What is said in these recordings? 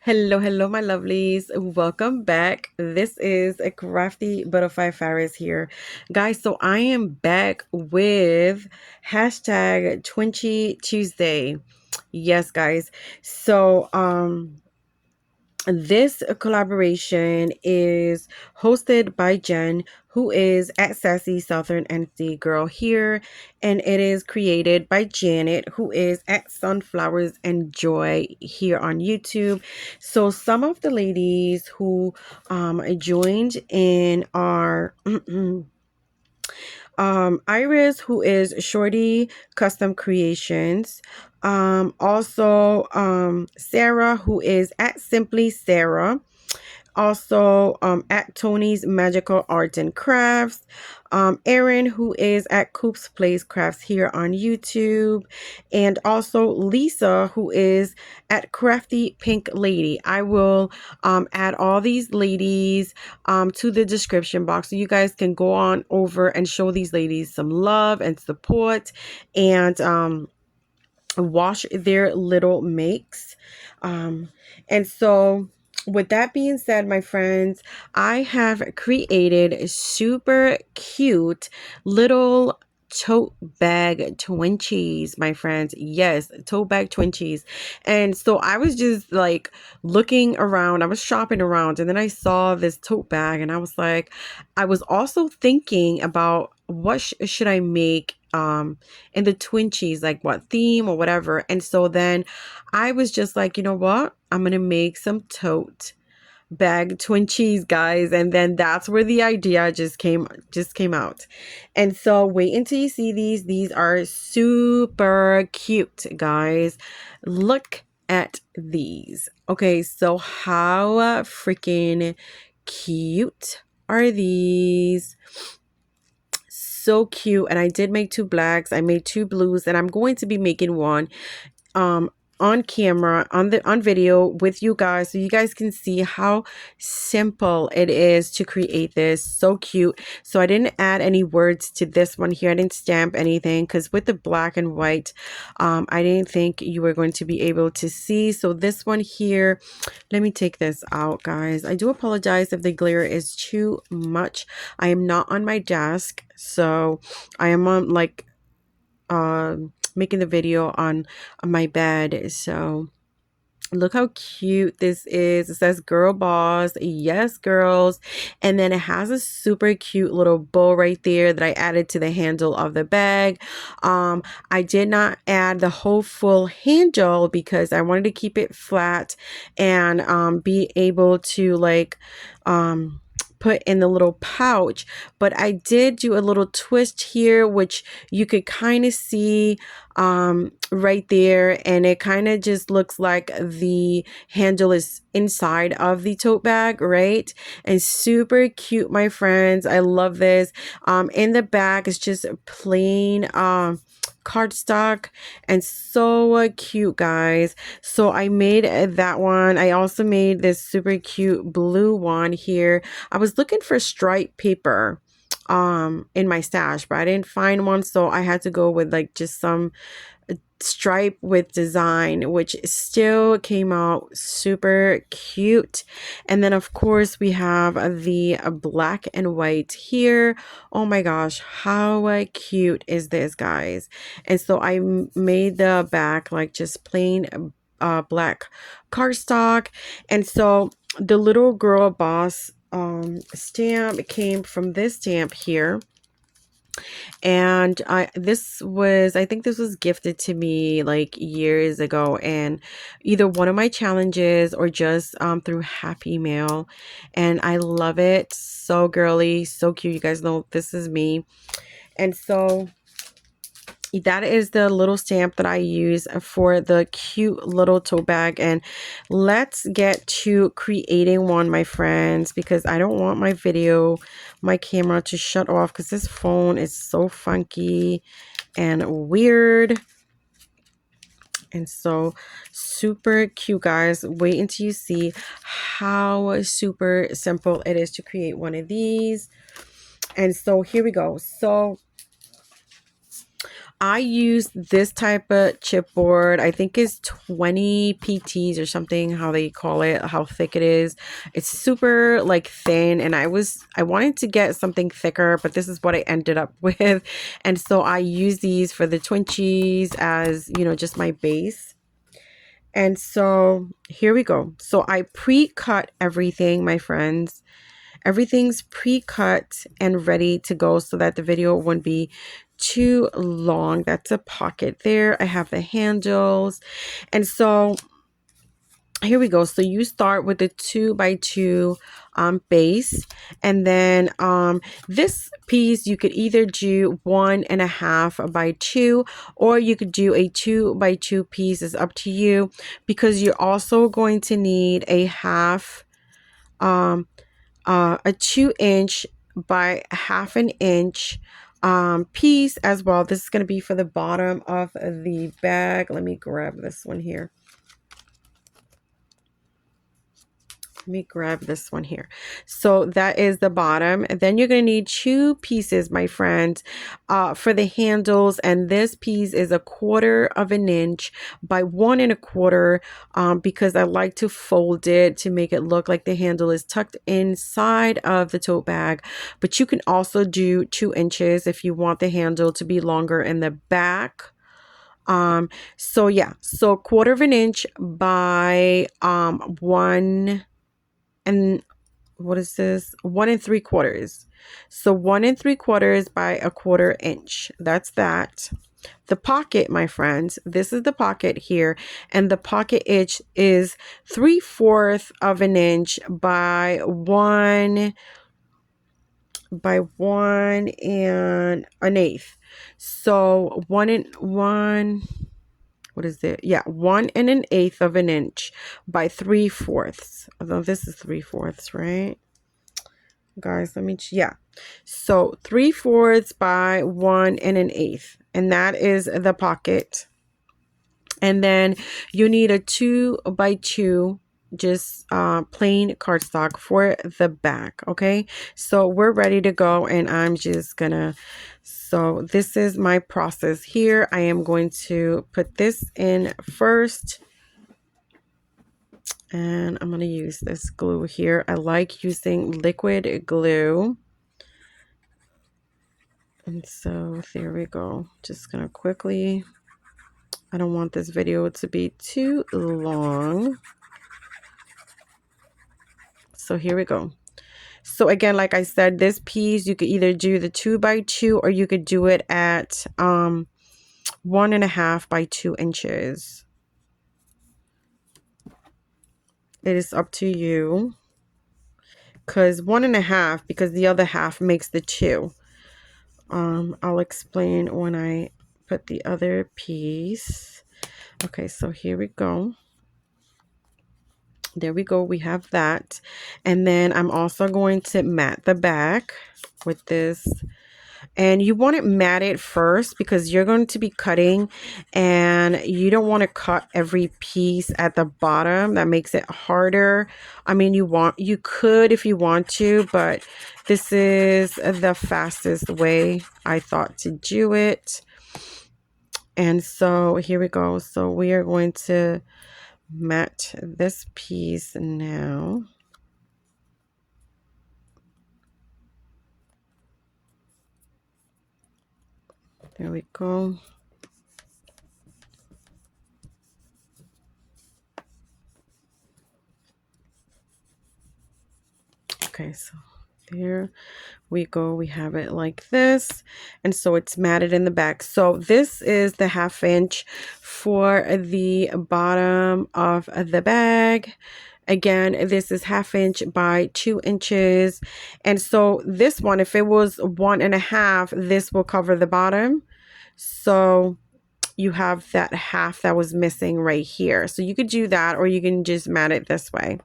Hello, my lovelies. Welcome back. This is a crafty butterfly Faris here. Guys, so I am back with hashtag Twinchie Tuesday. Yes, guys. So, this collaboration is hosted by Jen, who is at Sassy Southern NC Girl here, and it is created by Janet, who is at Sunflowers and Joy here on YouTube. So some of the ladies who joined in are Iris, who is Shorty Custom Creations. Also, Sarah, who is at Simply Sarah. Also, at Tony's Magical Arts and Crafts. Erin, who is at Coop's Place Crafts here on YouTube. And also Lisa, who is at Crafty Pink Lady. I will add all these ladies to the description box so you guys can go on over and show these ladies some love and support and wash their little makes. And so with that being said, my friends, I have created super cute little tote bag Twinchies, my friends. Yes, tote bag Twinchies. And so I was just like looking around, I was shopping around, and then I saw this tote bag and I was like, I was also thinking about what should I make in the Twinchies, like what theme or whatever. And so then I was just like, you know what? I'm gonna make some tote bag Twinchies, guys. And then that's where the idea just came out. And so wait until you see these. These are super cute, guys. Look at these. Okay, so how freaking cute are these? So cute. And I did make two blacks, I made two blues, and I'm going to be making one um on camera, on video with you guys, so you guys can see how simple it is to create this. So cute. So I didn't add any words to this one here. I didn't stamp anything because with the black and white, I didn't think you were going to be able to see. So this one here, let me take this out, guys. I do apologize if the glare is too much. I am not on my desk, so I am on like making the video on my bed. So look how cute this is. It says girl boss. Yes, girls. And then it has a super cute little bow right there that I added to the handle of the bag. I did not add the whole full handle because I wanted to keep it flat and be able to like put in the little pouch. But I did do a little twist here, which you could kind of see right there, and it kind of just looks like the handle is inside of the tote bag, right? And super cute, my friends. I love this. In the back it's just plain cardstock, and so cute, guys. So I made that one. I also made this super cute blue one here. I was looking for stripe paper in my stash, but I didn't find one, so I had to go with like just some stripe with design, which still came out super cute. And then of course we have the black and white here. Oh my gosh, how cute is this, guys? And so I made the back like just plain black cardstock. And so the little girl boss stamp came from this stamp here. And I think this was gifted to me like years ago, and either one of my challenges or just through Happy Mail. And I love it. So girly, so cute. You guys know this is me. And so that is the little stamp that I use for the cute little tote bag. And let's get to creating one, my friends, because I don't want my camera to shut off because this phone is so funky and weird. And so super cute, guys. Wait until you see how super simple it is to create one of these. And so here we go. So I use this type of chipboard. I think it's 20 PTs or something, how they call it, how thick it is. It's super like thin, and I wanted to get something thicker, but this is what I ended up with. And so I use these for the Twinchies as, you know, just my base. And so here we go. So I pre-cut everything, my friends. Everything's pre-cut and ready to go so that the video wouldn't be too long. That's a pocket there. I have the handles. And so here we go. So you start with the 2x2 base, and then this piece you could either do 1.5x2, or you could do a 2x2 piece. Is up to you, because you're also going to need a half a 2-inch by 1/2 inch piece as well. This is going to be for the bottom of the bag. Let me grab this one here. Let me grab this one here. So that is the bottom. And then you're going to need 2 pieces, my friend, for the handles. And this piece is 1/4 inch by 1 1/4, because I like to fold it to make it look like the handle is tucked inside of the tote bag. But you can also do 2 inches if you want the handle to be longer in the back. So yeah, so 1/4 inch by 1 and what is this? 1 3/4. So 1 3/4 by 1/4 inch. That's that. The pocket, my friends, this is the pocket here, and the pocket itch is 3/4 inch by 1 1 1/8. So 1 what is it? Yeah, 1 1/8 inch by 3/4. Although this is 3/4, right? Guys, let me, yeah. So 3/4 by 1 1/8. And that is the pocket. And then you need a 2x2, just plain cardstock for the back. Okay, so we're ready to go, and I'm just gonna, so this is my process here. I am going to put this in first, and I'm going to use this glue here. I like using liquid glue. And so there we go. Just going to quickly, I don't want this video to be too long. So here we go. So again, like I said, this piece, you could either do the 2x2, or you could do it at 1.5 by 2 inches. It is up to you. Because 1.5, because the other half makes the 2. I'll explain when I put the other piece. Okay, so here we go. There we go. We have that. And then I'm also going to mat the back with this. And you want it matted first, because you're going to be cutting, and you don't want to cut every piece at the bottom. That makes it harder. I mean, you could if you want to, but this is the fastest way I thought to do it. And so here we go. So we are going to mat this piece now. There we go. Okay, so there we go. We have it like this, and so it's matted in the back. So this is the 1/2 inch for the bottom of the bag. Again, this is 1/2 inch by 2 inches. And so this one, if it was 1.5, this will cover the bottom. So you have that half that was missing right here. So you could do that, or you can just mat it this way.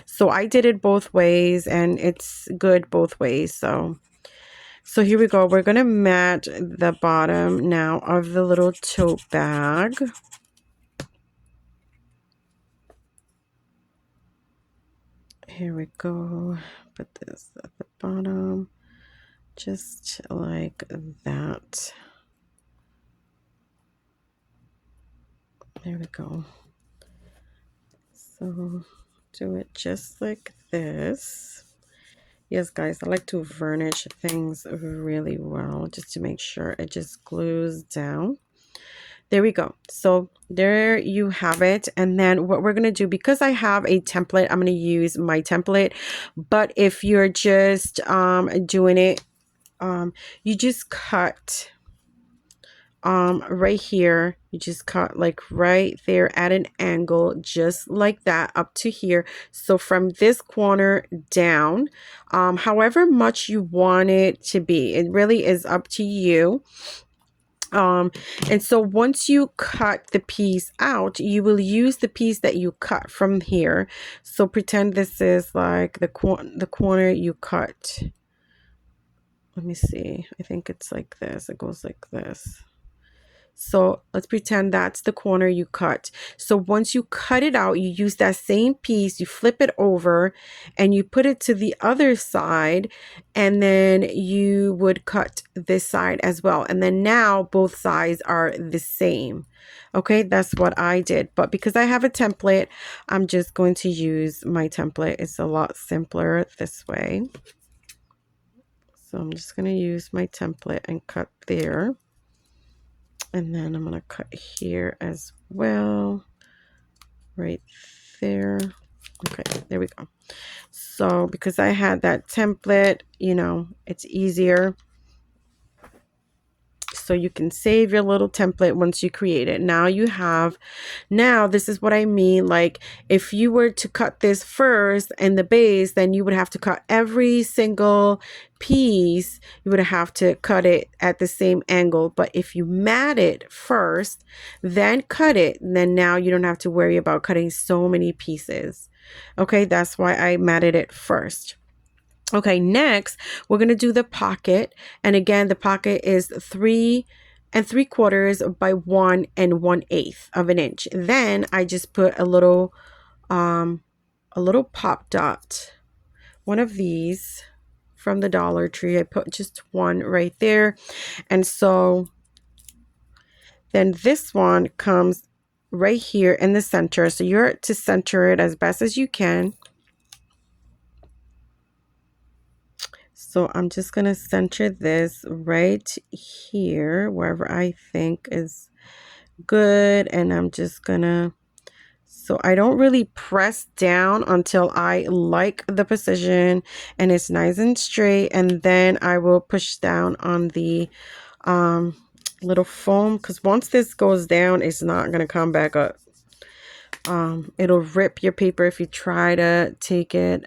So I did it both ways, and it's good both ways. So here we go. We're going to mat the bottom now of the little tote bag. Here we go. Put this at the bottom, just like that. There we go. So do it just like this. Yes, guys, I like to varnish things really well just to make sure it just glues down. There we go. So there you have it. And then what we're going to do, because I have a template, I'm going to use my template. But if you're just doing it, you just cut right here. You just cut like right there at an angle, just like that up to here. So from this corner down, however much you want it to be, it really is up to you. And so once you cut the piece out, you will use the piece that you cut from here. So pretend this is like the corner you cut. Let me see. I think it's like this. It goes like this. So let's pretend that's the corner you cut. So once you cut it out, you use that same piece, you flip it over and you put it to the other side, and then you would cut this side as well. And then now both sides are the same. Okay, that's what I did. But because I have a template, I'm just going to use my template. It's a lot simpler this way. So I'm just going to use my template and cut there. And then I'm going to cut here as well, right there. Okay, there we go. So because I had that template, you know, it's easier. So you can save your little template once you create it. Now this is what I mean. Like if you were to cut this first and the base, then you would have to cut every single piece. You would have to cut it at the same angle. But if you mat it first, then cut it, then now you don't have to worry about cutting so many pieces. Okay, that's why I matted it first. Okay, next we're going to do the pocket. And again, the pocket is 3 3/4 by 1 1/8 of an inch. Then I just put a little pop dot, one of these from the Dollar Tree. I put just one right there. And so then this one comes right here in the center. So you're to center it as best as you can. So I'm just going to center this right here, wherever I think is good. And I'm just going to, so I don't really press down until I like the position and it's nice and straight. And then I will push down on the little foam, because once this goes down, it's not going to come back up. It'll rip your paper if you try to take it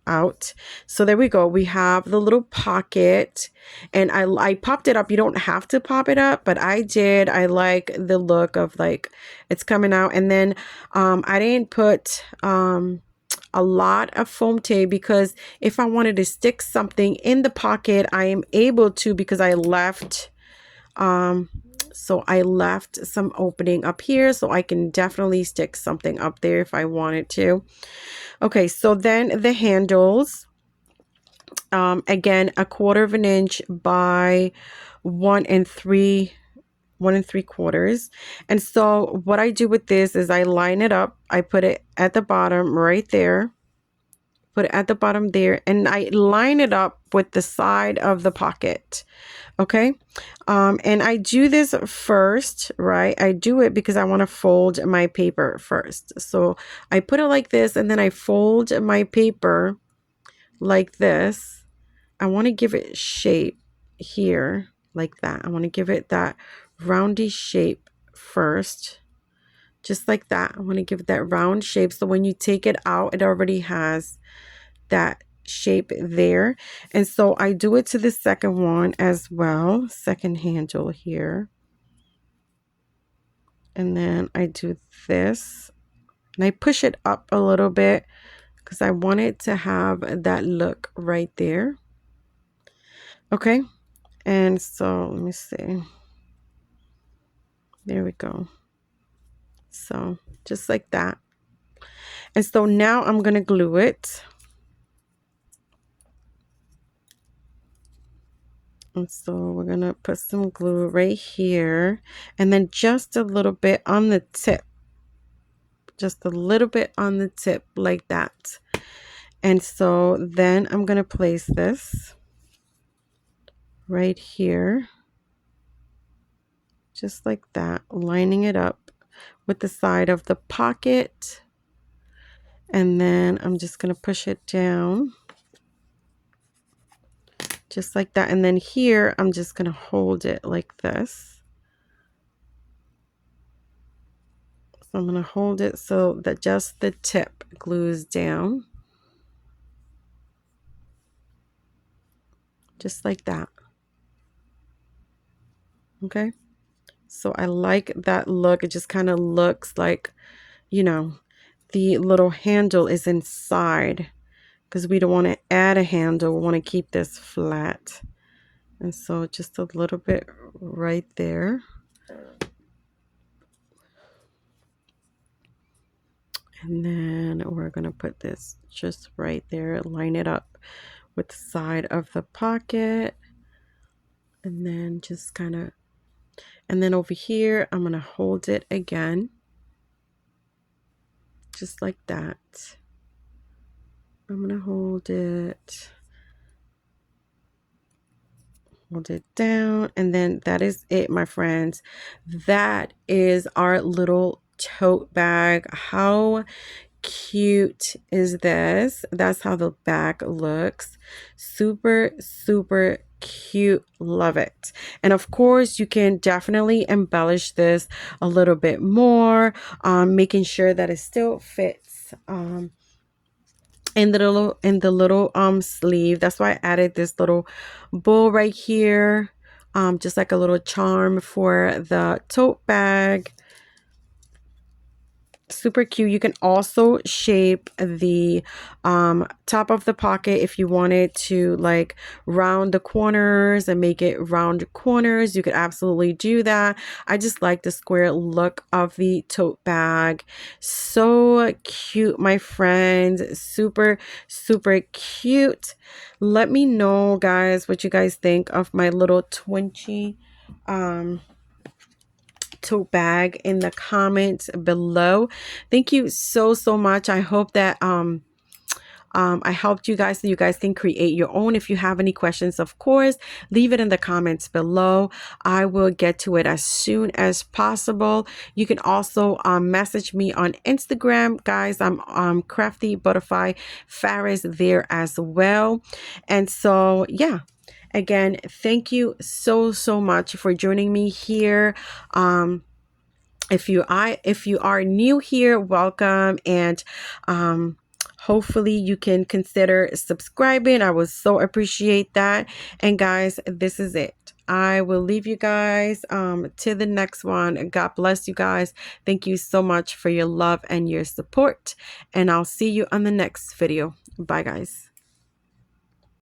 out. So there we go. We have the little pocket, and I popped it up. You don't have to pop it up, but I did. I like the look of like it's coming out. And then I didn't put a lot of foam tape, because if I wanted to stick something in the pocket, I am able to, because I left so I left some opening up here, so I can definitely stick something up there if I wanted to. Okay, so then the handles, again, 1/4 of an inch by 1 3/4. And so what I do with this is I line it up. I put it at the bottom right there. Put it at the bottom there, and I line it up with the side of the pocket. Okay, and I do this first, right? I do it because I want to fold my paper first. So I put it like this, and then I fold my paper like this. I want to give it shape here like that. I want to give it that roundy shape first, just like that. I want to give it that round shape, so when you take it out, it already has that shape there. And so I do it to the second one as well, second handle here. And then I do this, and I push it up a little bit because I want it to have that look right there. Okay, and so let me see. There we go. So just like that. And so now I'm going to glue it. And so we're going to put some glue right here, and then just a little bit on the tip. Just a little bit on the tip like that. And so then I'm going to place this right here, just like that, lining it up with the side of the pocket. And then I'm just going to push it down just like that. And then here, I'm just going to hold it like this. So I'm going to hold it so that just the tip glues down. Just like that. Okay. So I like that look. It just kind of looks like, you know, the little handle is inside, because we don't want to add a handle. We want to keep this flat. And so just a little bit right there. And then we're going to put this just right there, line it up with the side of the pocket. And then just kind of, and then over here, I'm going to hold it again. Just like that. I'm going to hold it down, and then that is it, my friends. That is our little tote bag. How cute is this? That's how the bag looks. Super, super cute. Love it. And of course, you can definitely embellish this a little bit more, making sure that it still fits in the little sleeve. That's why I added this little bow right here, just like a little charm for the tote bag. Super cute. You can also shape the top of the pocket if you wanted to, like, round the corners and make it round corners. You could absolutely do that. I just like the square look of the tote bag. So cute, my friends. Super, super cute. Let me know, guys, what you guys think of my little Twinchie tote bag in the comments below. Thank you so much. I hope that I helped you guys so you guys can create your own. If you have any questions, of course, leave it in the comments below. I will get to it as soon as possible. You can also message me on Instagram, guys. I'm Crafty Butterfly Faris there as well. And so, yeah. Again, thank you so much for joining me here. If you are new here, welcome, and hopefully you can consider subscribing. I would so appreciate that. And guys, this is it. I will leave you guys to the next one. God bless you guys. Thank you so much for your love and your support, and I'll see you on the next video. Bye, guys.